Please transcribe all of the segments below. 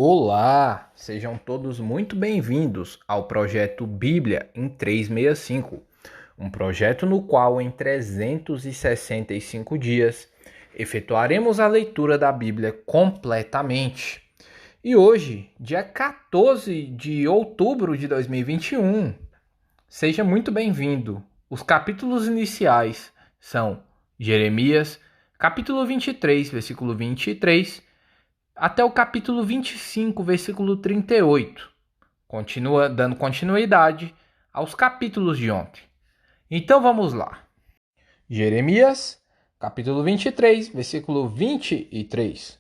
Olá, sejam todos muito bem-vindos ao projeto Bíblia em 365, um projeto no qual em 365 dias efetuaremos a leitura da Bíblia completamente. E hoje, dia 14 de outubro de 2021, seja muito bem-vindo. Os capítulos iniciais são Jeremias, capítulo 23, versículo 23, até o capítulo 25, versículo 38. Continua dando continuidade aos capítulos de ontem. Então vamos lá. Jeremias, capítulo 23, versículo 23.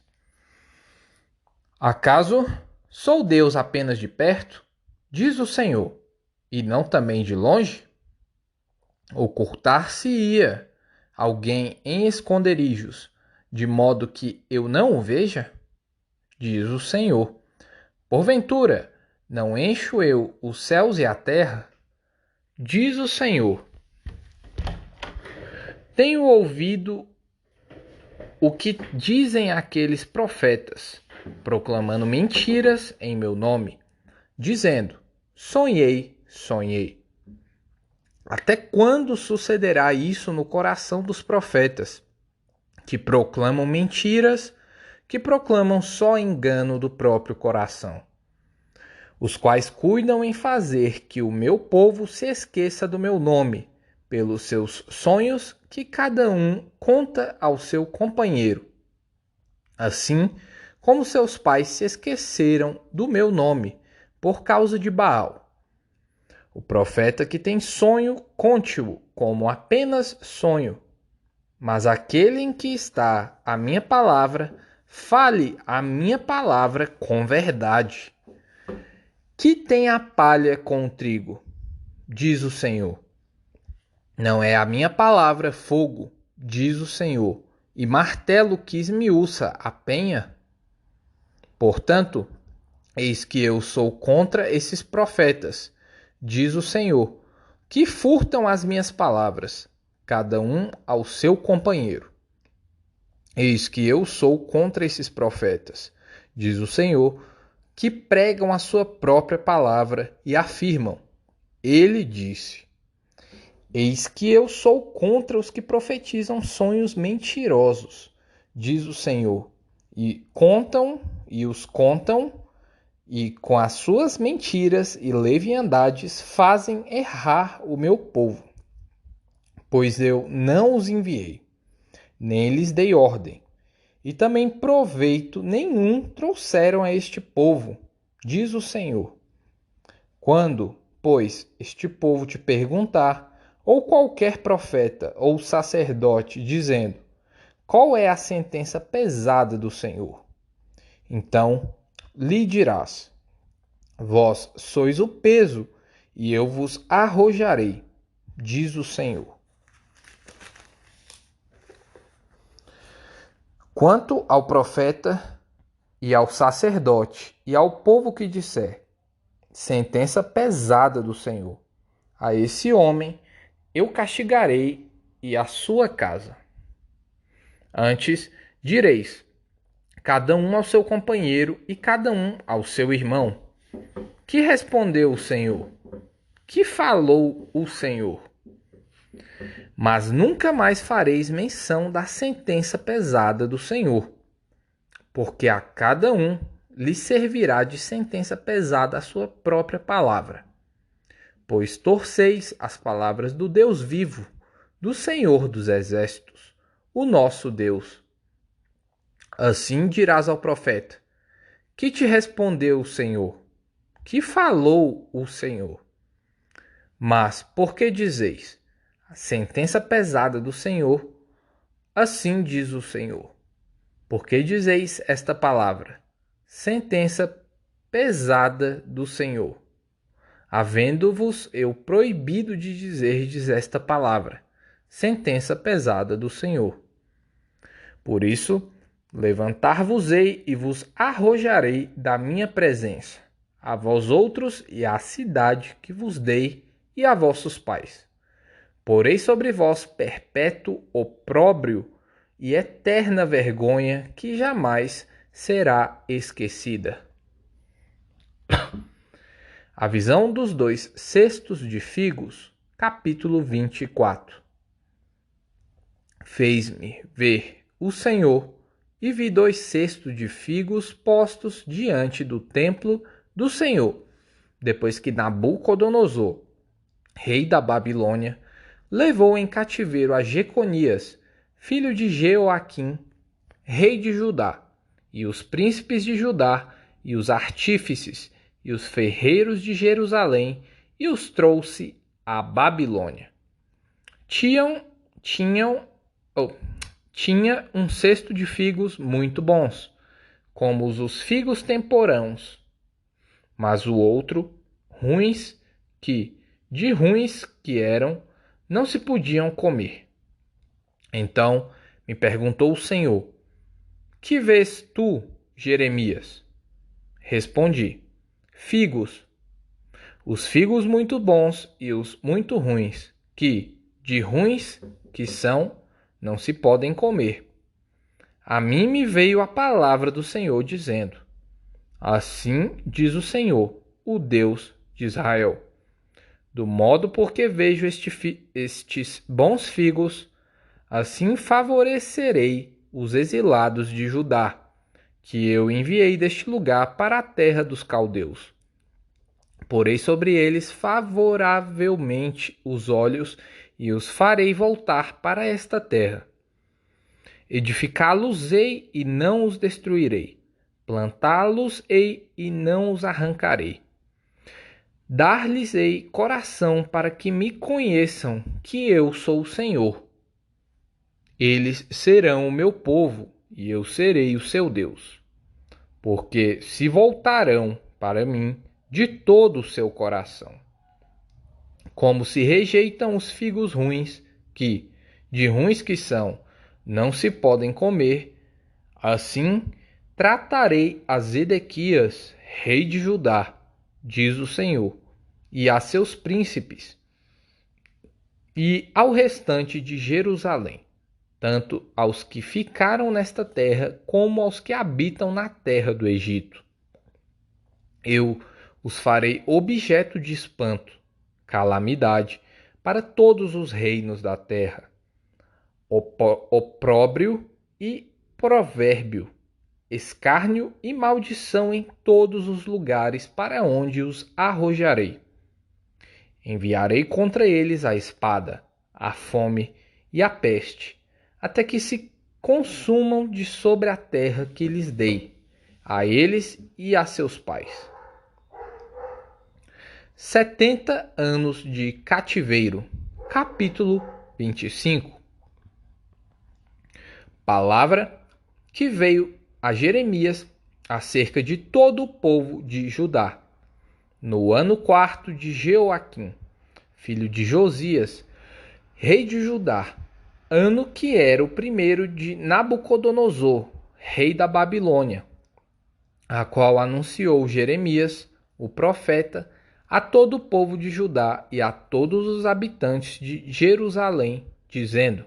Acaso sou Deus apenas de perto, diz o Senhor, e não também de longe? Ocultar-se-ia alguém em esconderijos, de modo que eu não o veja? Diz o Senhor. Porventura, não encho eu os céus e a terra? Diz o Senhor. Tenho ouvido o que dizem aqueles profetas, proclamando mentiras em meu nome, dizendo: sonhei, sonhei. Até quando sucederá isso no coração dos profetas, que proclamam mentiras, que proclamam só engano do próprio coração? Os quais cuidam em fazer que o meu povo se esqueça do meu nome, pelos seus sonhos que cada um conta ao seu companheiro. Assim como seus pais se esqueceram do meu nome, por causa de Baal. O profeta que tem sonho, conte-o como apenas sonho. Mas aquele em que está a minha palavra, fale a minha palavra com verdade. Que tem a palha com o trigo? Diz o Senhor. Não é a minha palavra fogo, diz o Senhor, e martelo que esmiuça a penha? Portanto, eis que eu sou contra esses profetas, diz o Senhor, que furtam as minhas palavras, cada um ao seu companheiro. Eis que eu sou contra esses profetas, diz o Senhor, que pregam a sua própria palavra e afirmam: Ele disse. Eis que eu sou contra os que profetizam sonhos mentirosos, diz o Senhor, e os contam, e com as suas mentiras e leviandades fazem errar o meu povo. Pois eu não os enviei, nem lhes dei ordem, e também proveito nenhum trouxeram a este povo, diz o Senhor. Quando, pois, este povo te perguntar, ou qualquer profeta ou sacerdote, dizendo: qual é a sentença pesada do Senhor? Então lhe dirás: vós sois o peso, e eu vos arrojarei, diz o Senhor. Quanto ao profeta e ao sacerdote e ao povo que disser: sentença pesada do Senhor, a esse homem eu castigarei e a sua casa. Antes direis: cada um ao seu companheiro e cada um ao seu irmão. Que respondeu o Senhor? Que falou o Senhor? Mas nunca mais fareis menção da sentença pesada do Senhor, porque a cada um lhe servirá de sentença pesada a sua própria palavra. Pois torceis as palavras do Deus vivo, do Senhor dos Exércitos, o nosso Deus. Assim dirás ao profeta: que te respondeu o Senhor? Que falou o Senhor? Mas por que dizeis: a sentença pesada do Senhor? Assim diz o Senhor. Por que dizeis esta palavra? Sentença pesada do Senhor. Havendo-vos eu proibido de dizerdes esta palavra, sentença pesada do Senhor. Por isso, levantar-vos-ei e vos arrojarei da minha presença, a vós outros e à cidade que vos dei e a vossos pais. Porei sobre vós perpétuo opróbrio e eterna vergonha que jamais será esquecida. A visão dos 2 cestos de figos, capítulo 24. Fez-me ver o Senhor e vi 2 cestos de figos postos diante do templo do Senhor, depois que Nabucodonosor, rei da Babilônia, levou em cativeiro a Jeconias, filho de Jeoaquim, rei de Judá, e os príncipes de Judá, e os artífices, e os ferreiros de Jerusalém, e os trouxe à Babilônia. Tinha um cesto de figos muito bons, como os figos temporãos, mas o outro, de ruins que eram, não se podiam comer. Então me perguntou o Senhor: que vês tu, Jeremias? Respondi: figos. Os figos muito bons e os muito ruins, que, de ruins que são, não se podem comer. A mim me veio a palavra do Senhor, dizendo: assim diz o Senhor, o Deus de Israel: do modo porque vejo estes bons figos, assim favorecerei os exilados de Judá, que eu enviei deste lugar para a terra dos caldeus. Porei sobre eles favoravelmente os olhos e os farei voltar para esta terra. Edificá-los-ei e não os destruirei. Plantá-los-ei e não os arrancarei. Dar-lhes-ei coração para que me conheçam que eu sou o Senhor. Eles serão o meu povo e eu serei o seu Deus. Porque se voltarão para mim de todo o seu coração, como se rejeitam os figos ruins, que, de ruins que são, não se podem comer, assim tratarei a Zedequias, rei de Judá, diz o Senhor, e a seus príncipes, e ao restante de Jerusalém, tanto aos que ficaram nesta terra como aos que habitam na terra do Egito. Eu os farei objeto de espanto, calamidade para todos os reinos da terra, opróbrio e provérbio, escárnio e maldição em todos os lugares para onde os arrojarei. Enviarei contra eles a espada, a fome e a peste, até que se consumam de sobre a terra que lhes dei, a eles e a seus pais. 70 anos de cativeiro. Capítulo 25. Palavra que veio a Jeremias acerca de todo o povo de Judá, no ano 4 de Jeoaquim, filho de Josias, rei de Judá, ano que era o 1º de Nabucodonosor, rei da Babilônia, a qual anunciou Jeremias, o profeta, a todo o povo de Judá e a todos os habitantes de Jerusalém, dizendo: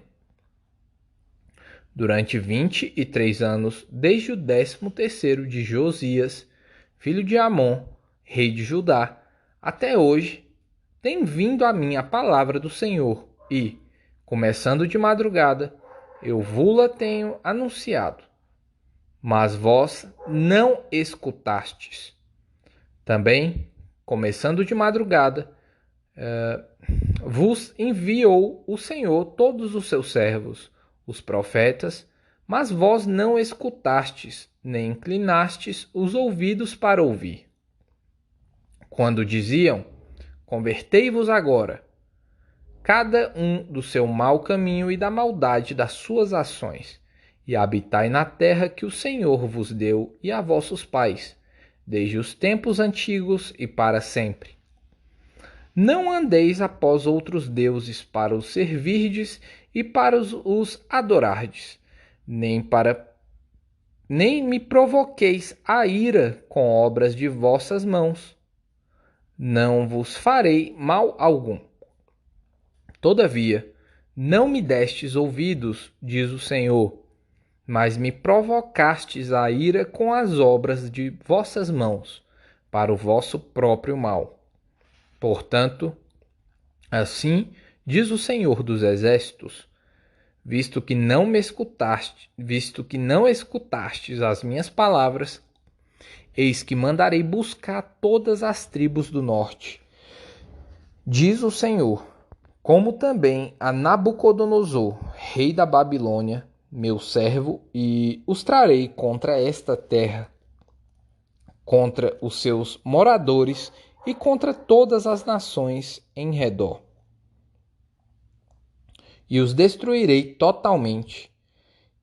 durante 23 anos, desde o 13º de Josias, filho de Amon, rei de Judá, até hoje, tem vindo a mim a palavra do Senhor, e, começando de madrugada, eu vou-la tenho anunciado. Mas vós não escutastes. Também, começando de madrugada, vos enviou o Senhor todos os seus servos, os profetas, mas vós não escutastes, nem inclinastes os ouvidos para ouvir. Quando diziam: convertei-vos agora, cada um do seu mau caminho e da maldade das suas ações, e habitai na terra que o Senhor vos deu e a vossos pais, desde os tempos antigos e para sempre. Não andeis após outros deuses para os servirdes e para os adorardes, nem me provoqueis a ira com obras de vossas mãos. Não vos farei mal algum. Todavia, não me destes ouvidos, diz o Senhor, mas me provocastes a ira com as obras de vossas mãos, para o vosso próprio mal. Portanto, assim diz o Senhor dos Exércitos, visto que não escutastes as minhas palavras, eis que mandarei buscar todas as tribos do norte, diz o Senhor, como também a Nabucodonosor, rei da Babilônia, meu servo, e os trarei contra esta terra, contra os seus moradores e contra todas as nações em redor. E os destruirei totalmente,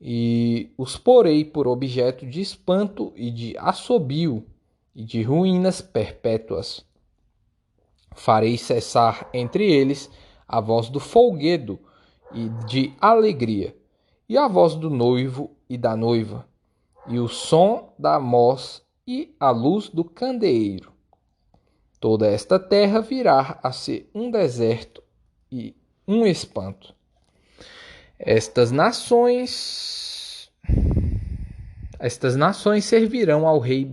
e os porei por objeto de espanto e de assobio e de ruínas perpétuas. Farei cessar entre eles a voz do folguedo e de alegria, e a voz do noivo e da noiva, e o som da moz e a luz do candeeiro. Toda esta terra virá a ser um deserto e um espanto. Estas nações servirão ao rei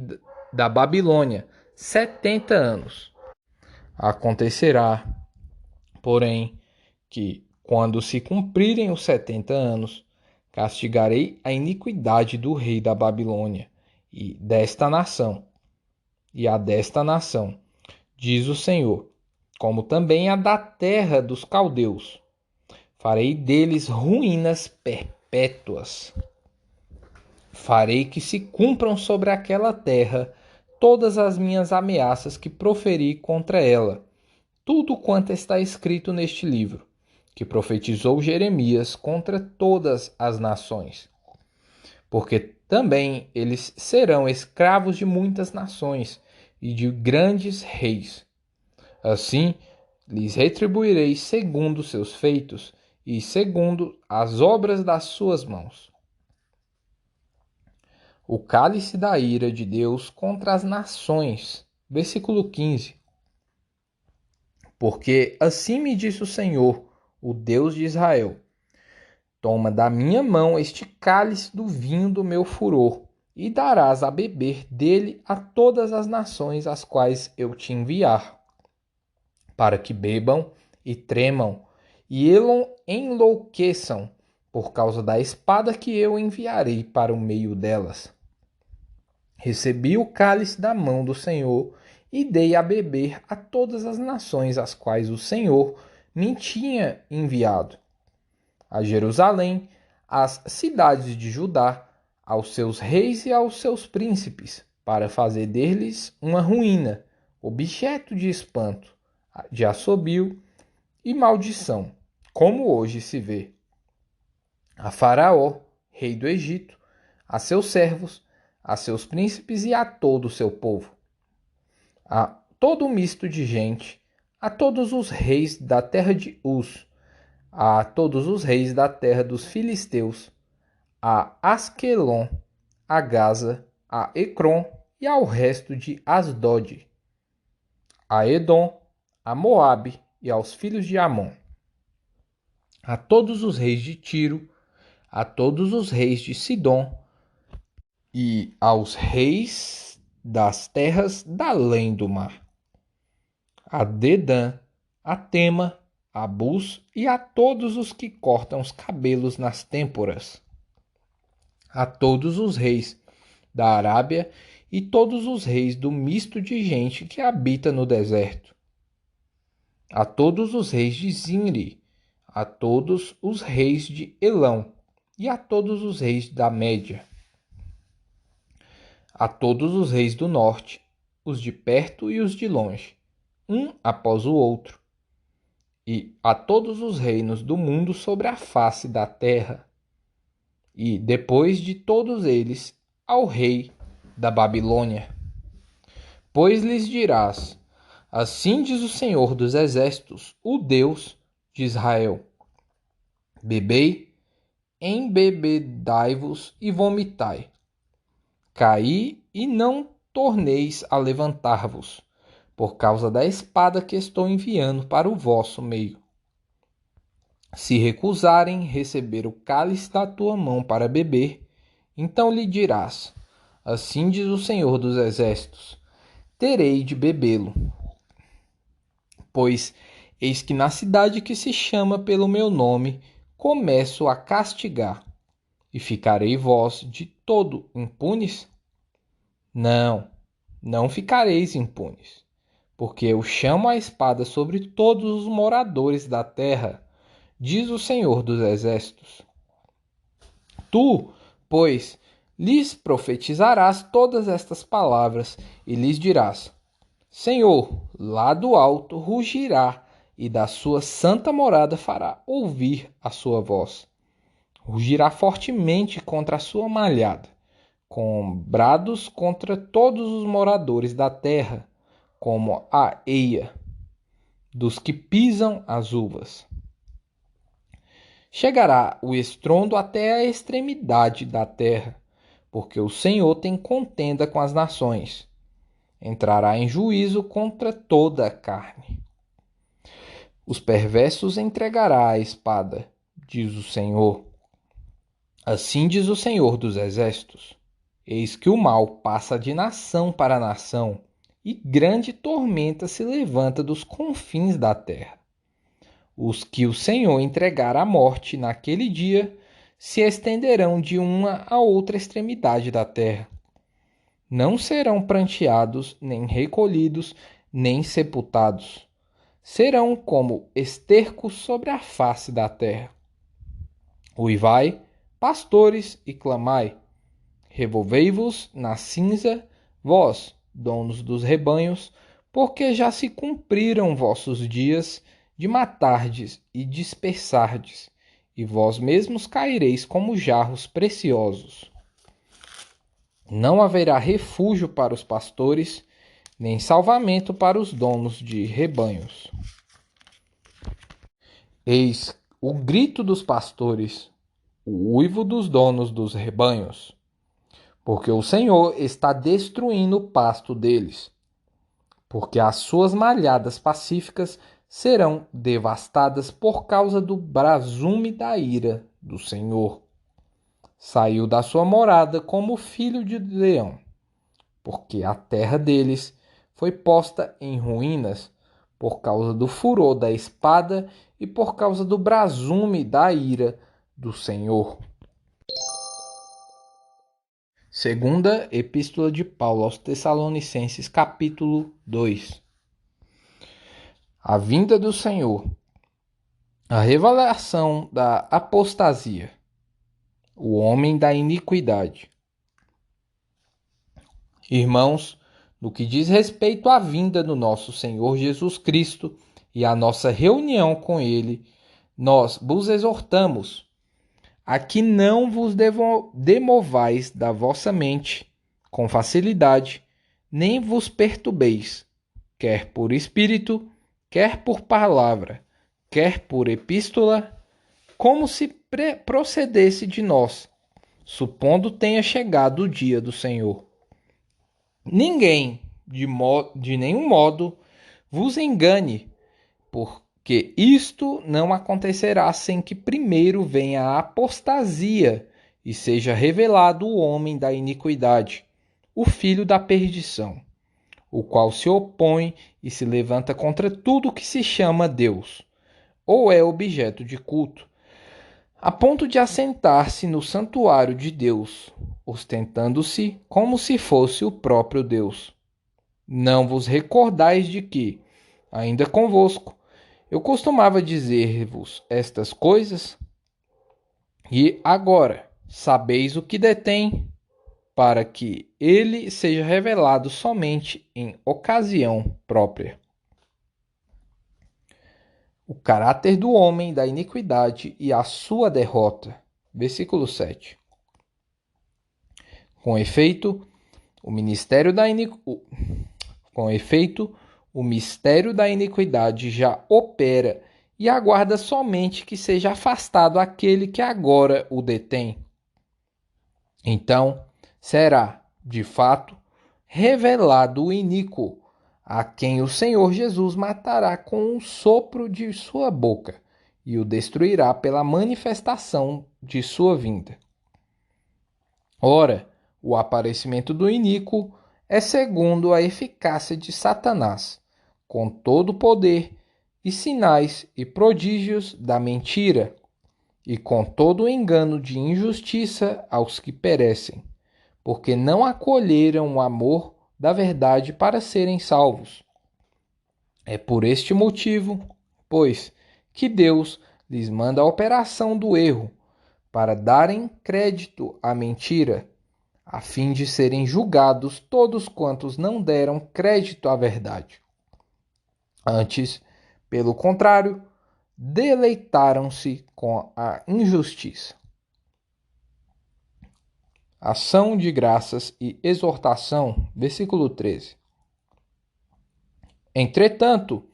da Babilônia 70 anos. Acontecerá, porém, que, quando se cumprirem os 70 anos, castigarei a iniquidade do rei da Babilônia e a desta nação, diz o Senhor, como também a da terra dos caldeus. Farei deles ruínas perpétuas. Farei que se cumpram sobre aquela terra todas as minhas ameaças que proferi contra ela, tudo quanto está escrito neste livro, que profetizou Jeremias contra todas as nações. Porque também eles serão escravos de muitas nações e de grandes reis. Assim, lhes retribuirei segundo seus feitos e segundo as obras das suas mãos. O cálice da ira de Deus contra as nações. Versículo 15. Porque assim me disse o Senhor, o Deus de Israel: toma da minha mão este cálice do vinho do meu furor, e darás a beber dele a todas as nações às quais eu te enviar, para que bebam e tremam, e enlouqueçam, por causa da espada que eu enviarei para o meio delas. Recebi o cálice da mão do Senhor e dei a beber a todas as nações às quais o Senhor me tinha enviado. A Jerusalém, às cidades de Judá, aos seus reis e aos seus príncipes, para fazer deles uma ruína, objeto de espanto, de assobio e maldição, como hoje se vê. A Faraó, rei do Egito, a seus servos, a seus príncipes e a todo o seu povo, a todo o misto de gente, a todos os reis da terra de Uz, a todos os reis da terra dos filisteus, a Asquelon, a Gaza, a Ecrom e ao resto de Asdod, a Edom, a Moabe e aos filhos de Amon, a todos os reis de Tiro, a todos os reis de Sidom e aos reis das terras da além do mar, a Dedã, a Tema, a Bus e a todos os que cortam os cabelos nas têmporas, a todos os reis da Arábia e todos os reis do misto de gente que habita no deserto, a todos os reis de Zinri, a todos os reis de Elão e a todos os reis da Média, a todos os reis do norte, os de perto e os de longe, um após o outro, e a todos os reinos do mundo sobre a face da terra, e depois de todos eles ao rei da Babilônia. Pois lhes dirás: assim diz o Senhor dos Exércitos, o Deus de Israel: bebei, embebedai-vos e vomitai. Caí e não torneis a levantar-vos, por causa da espada que estou enviando para o vosso meio. Se recusarem receber o cálice da tua mão para beber, então lhe dirás: assim diz o Senhor dos Exércitos: terei de bebê-lo. Pois eis que na cidade que se chama pelo meu nome, começo a castigar. E ficarei vós de todo impunes? Não, não ficareis impunes, porque eu chamo a espada sobre todos os moradores da terra, diz o Senhor dos Exércitos. Tu, pois, lhes profetizarás todas estas palavras e lhes dirás: Senhor, lá do alto rugirá e da sua santa morada fará ouvir a sua voz. Rugirá fortemente contra a sua malhada, com brados contra todos os moradores da terra, como a eia dos que pisam as uvas. Chegará o estrondo até a extremidade da terra, porque o Senhor tem contenda com as nações. Entrará em juízo contra toda a carne. Os perversos entregará à espada, diz o Senhor. Assim diz o Senhor dos Exércitos: Eis que o mal passa de nação para nação, e grande tormenta se levanta dos confins da terra. Os que o Senhor entregar à morte naquele dia se estenderão de uma a outra extremidade da terra. Não serão pranteados, nem recolhidos, nem sepultados. Serão como esterco sobre a face da terra. Uivai, pastores, e clamai. Revolvei-vos na cinza, vós, donos dos rebanhos, porque já se cumpriram vossos dias de matardes e dispersardes, e vós mesmos caireis como jarros preciosos. Não haverá refúgio para os pastores, nem salvamento para os donos de rebanhos. Eis o grito dos pastores, o uivo dos donos dos rebanhos, porque o Senhor está destruindo o pasto deles, porque as suas malhadas pacíficas serão devastadas por causa do brasume da ira do Senhor. Saiu da sua morada como filho de leão, porque a terra deles foi posta em ruínas por causa do furor da espada e por causa do brasume da ira do Senhor. Segunda Epístola de Paulo aos Tessalonicenses, capítulo 2. A vinda do Senhor. A revelação da apostasia. O homem da iniquidade. Irmãos, no que diz respeito à vinda do nosso Senhor Jesus Cristo e à nossa reunião com Ele, nós vos exortamos a que não vos demovais da vossa mente com facilidade, nem vos perturbeis, quer por espírito, quer por palavra, quer por epístola, como se procedesse de nós, supondo tenha chegado o dia do Senhor. Ninguém, de nenhum modo, vos engane, porque isto não acontecerá sem que primeiro venha a apostasia e seja revelado o homem da iniquidade, o filho da perdição, o qual se opõe e se levanta contra tudo que se chama Deus, ou é objeto de culto, a ponto de assentar-se no santuário de Deus, ostentando-se como se fosse o próprio Deus. Não vos recordais de que, ainda convosco, eu costumava dizer-vos estas coisas? E agora sabeis o que detém, para que ele seja revelado somente em ocasião própria. O caráter do homem da iniquidade e a sua derrota. Versículo 7. Com efeito, o mistério da iniquidade já opera e aguarda somente que seja afastado aquele que agora o detém. Então será, de fato, revelado o iníquo, a quem o Senhor Jesus matará com um sopro de sua boca e o destruirá pela manifestação de sua vinda. Ora, o aparecimento do iníquo é segundo a eficácia de Satanás, com todo o poder, e sinais e prodígios da mentira, e com todo o engano de injustiça aos que perecem, porque não acolheram o amor da verdade para serem salvos. É por este motivo, pois, que Deus lhes manda a operação do erro, para darem crédito à mentira, a fim de serem julgados todos quantos não deram crédito à verdade. Antes, pelo contrário, deleitaram-se com a injustiça. Ação de graças e exortação, versículo 13. Entretanto,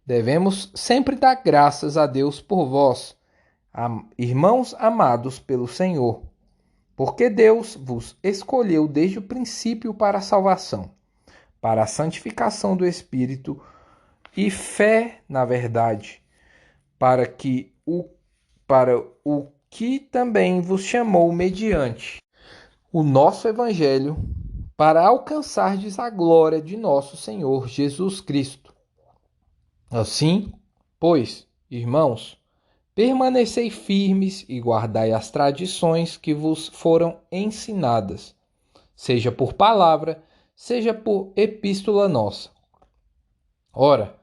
devemos sempre dar graças a Deus por vós, irmãos amados pelo Senhor, porque Deus vos escolheu desde o princípio para a salvação, para a santificação do Espírito e fé na verdade, para o que também vos chamou mediante o nosso Evangelho, para alcançardes a glória de nosso Senhor Jesus Cristo. Assim, pois, irmãos, permanecei firmes e guardai as tradições que vos foram ensinadas, seja por palavra, seja por epístola nossa. Ora,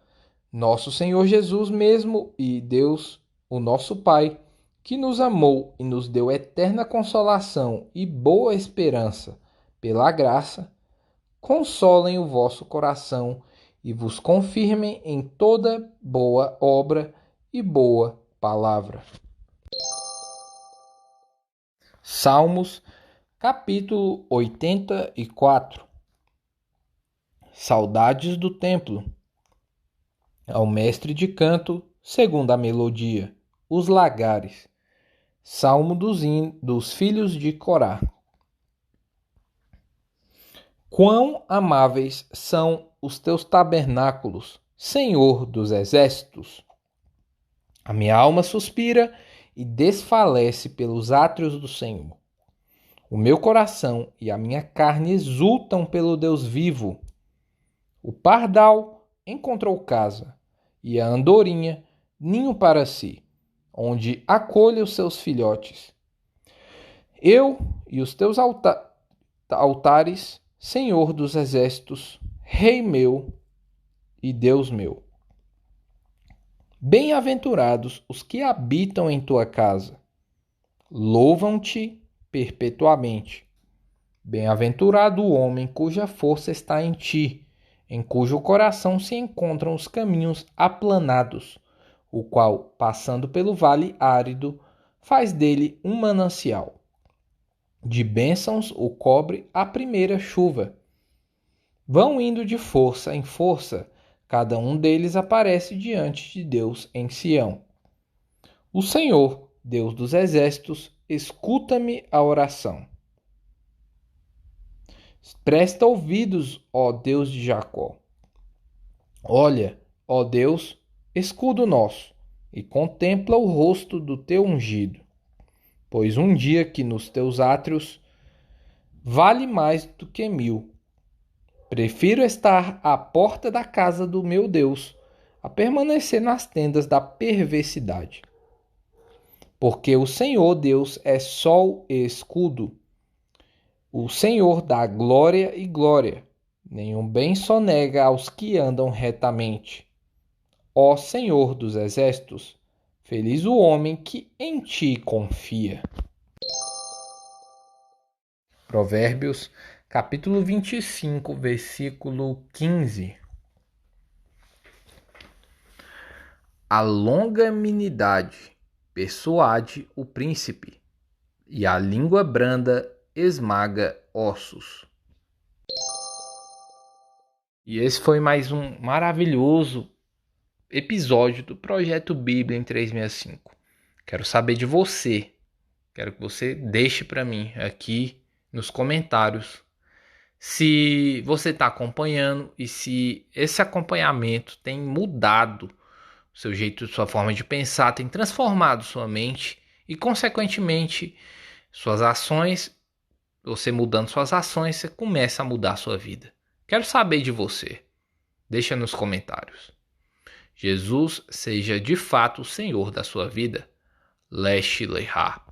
nosso Senhor Jesus mesmo e Deus, o nosso Pai, que nos amou e nos deu eterna consolação e boa esperança pela graça, consolem o vosso coração e vos confirmem em toda boa obra e boa palavra. Salmos, capítulo 84. Saudades do templo. Ao mestre de canto, segundo a melodia, os lagares. Salmo dos filhos de Corá. Quão amáveis são os teus tabernáculos, Senhor dos exércitos! A minha alma suspira e desfalece pelos átrios do Senhor. O meu coração e a minha carne exultam pelo Deus vivo. O pardal encontrou casa, e a andorinha ninho para si, onde acolhe os seus filhotes. Eu e os teus altares, Senhor dos exércitos, Rei meu e Deus meu. Bem-aventurados os que habitam em tua casa. Louvam-te perpetuamente. Bem-aventurado o homem cuja força está em ti, em cujo coração se encontram os caminhos aplanados, o qual, passando pelo vale árido, faz dele um manancial. De bênçãos o cobre a primeira chuva. Vão indo de força em força, cada um deles aparece diante de Deus em Sião. O Senhor, Deus dos exércitos, escuta-me a oração. Presta ouvidos, ó Deus de Jacó. Olha, ó Deus, escudo nosso, e contempla o rosto do teu ungido. Pois um dia que nos teus átrios vale mais do que 1000. Prefiro estar à porta da casa do meu Deus a permanecer nas tendas da perversidade. Porque o Senhor Deus é sol e escudo. O Senhor dá glória e glória. Nenhum bem sonega aos que andam retamente. Ó Senhor dos exércitos, feliz o homem que em ti confia. Provérbios, capítulo 25, versículo 15. A longanimidade persuade o príncipe, e a língua branda esmaga ossos. E esse foi mais um maravilhoso episódio do Projeto Bíblia em 365. Quero saber de você. Quero que você deixe para mim aqui nos comentários se você está acompanhando e se esse acompanhamento tem mudado o seu jeito, sua forma de pensar, tem transformado sua mente e, consequentemente, suas ações. Você mudando suas ações, você começa a mudar a sua vida. Quero saber de você. Deixa nos comentários. Jesus seja de fato o Senhor da sua vida. Leche Leha.